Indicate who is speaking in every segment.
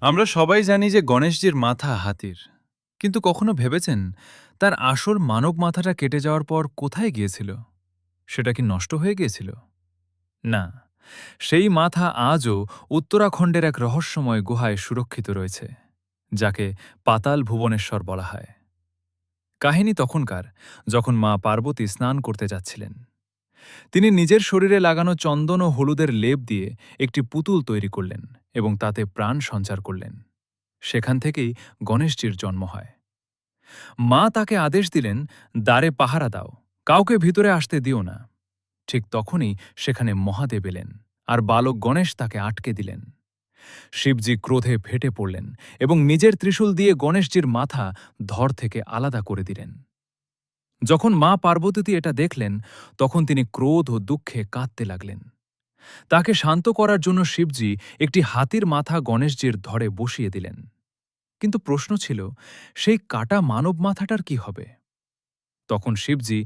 Speaker 1: আমরা সবাই জানি যে গণেশজির মাথা হাতির, কিন্তু কখনো ভেবেছেন তার আসল মানব মাথাটা কেটে যাওয়ার পর কোথায় গিয়েছিল? সেটা কি নষ্ট হয়ে গিয়েছিল? না, সেই মাথা আজও উত্তরাখণ্ডের এক রহস্যময় গুহায় সুরক্ষিত রয়েছে, যাকে পাতাল ভুবনেশ্বর বলা হয়। কাহিনী তখনকার, যখন মা পার্বতী স্নান করতে যাচ্ছিলেন। তিনি নিজের শরীরে লাগানো চন্দন ও হলুদের লেপ দিয়ে একটি পুতুল তৈরি করলেন এবং তাতে প্রাণ সঞ্চার করলেন। সেখান থেকেই গণেশজির জন্ম হয়। মা তাকে আদেশ দিলেন, দ্বারে পাহারা দাও, কাউকে ভিতরে আসতে দিও না। ঠিক তখনই সেখানে মহাদেব এলেন, আর বালক গণেশ তাকে আটকে দিলেন। শিবজি ক্রোধে ফেটে পড়লেন এবং নিজের ত্রিশূল দিয়ে গণেশজির মাথা ধর থেকে আলাদা করে দিলেন। যখন মা পার্বতী এটা দেখলেন, তখন তিনি ক্রোধ ও দুঃখে কাঁদতে লাগলেন। তাকে শান্ত করার জন্য শিবজি একটি হাতির মাথা গণেশজির ধরে বসিয়ে দিলেন। কিন্তু প্রশ্ন ছিল, সেই কাটা মানব মাথাটার কি হবে? তখন শিবজি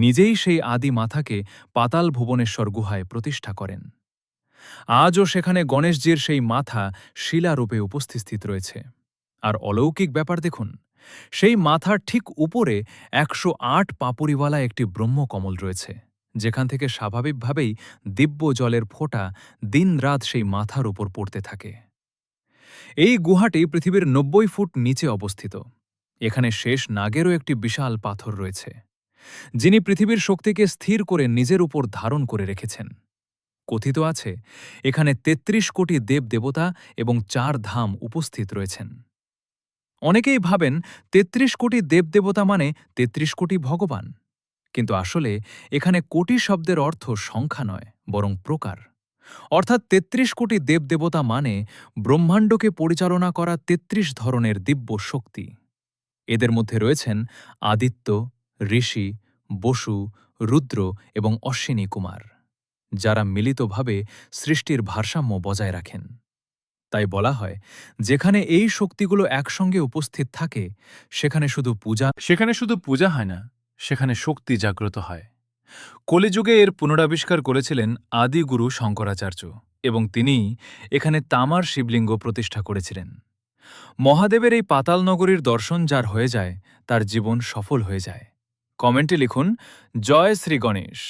Speaker 1: নিজেই সেই আদি মাথাকে পাতাল ভুবনেশ্বর গুহায় প্রতিষ্ঠা করেন। আজও সেখানে গণেশজির সেই মাথা শিলারূপে উপস্থিত রয়েছে। আর অলৌকিক ব্যাপার দেখুন, সেই মাথার ঠিক উপরে ১০৮ পাপড়িওয়ালা একটি ব্রহ্মকমল রয়েছে, যেখান থেকে স্বাভাবিকভাবেই দিব্য জলের ফোঁটা দিনরাত সেই মাথার উপর পড়তে থাকে। এই গুহাটি পৃথিবীর ৯০ ফুট নিচে অবস্থিত। এখানে শেষ নাগেরও একটি বিশাল পাথর রয়েছে, যিনি পৃথিবীর শক্তিকে স্থির করে নিজের উপর ধারণ করে রেখেছেন। কথিত আছে, এখানে ৩৩ কোটি দেবদেবতা এবং ৪ ধাম উপস্থিত রয়েছেন। অনেকেই ভাবেন ৩৩ কোটি দেবদেবতা মানে ৩৩ কোটি ভগবান, কিন্তু আসলে এখানে কোটি শব্দের অর্থ সংখ্যা নয়, বরং প্রকার। অর্থাৎ ৩৩ কোটি দেবদেবতা মানে ব্রহ্মাণ্ডকে পরিচালনা করা ৩৩ ধরনের দিব্য শক্তি। এদের মধ্যে রয়েছেন আদিত্য, ঋষি, বসু, রুদ্র এবং অশ্বিনী কুমার, যারা মিলিতভাবে সৃষ্টির ভারসাম্য বজায় রাখেন। তাই বলা হয়, যেখানে এই শক্তিগুলো একসঙ্গে উপস্থিত থাকে, সেখানে শুধু পূজা হয় না, সেখানে শক্তি জাগ্রত হয়। কলিযুগে এর পুনরাবিষ্কার করেছিলেন আদিগুরু শঙ্করাচার্য, এবং তিনিই এখানে তামার শিবলিঙ্গ প্রতিষ্ঠা করেছিলেন। মহাদেবের এই পাতাল নগরীর দর্শন যার হয়ে যায়, তার জীবন সফল হয়ে যায়। কমেন্টে লিখুন, জয় শ্রী গণেশ।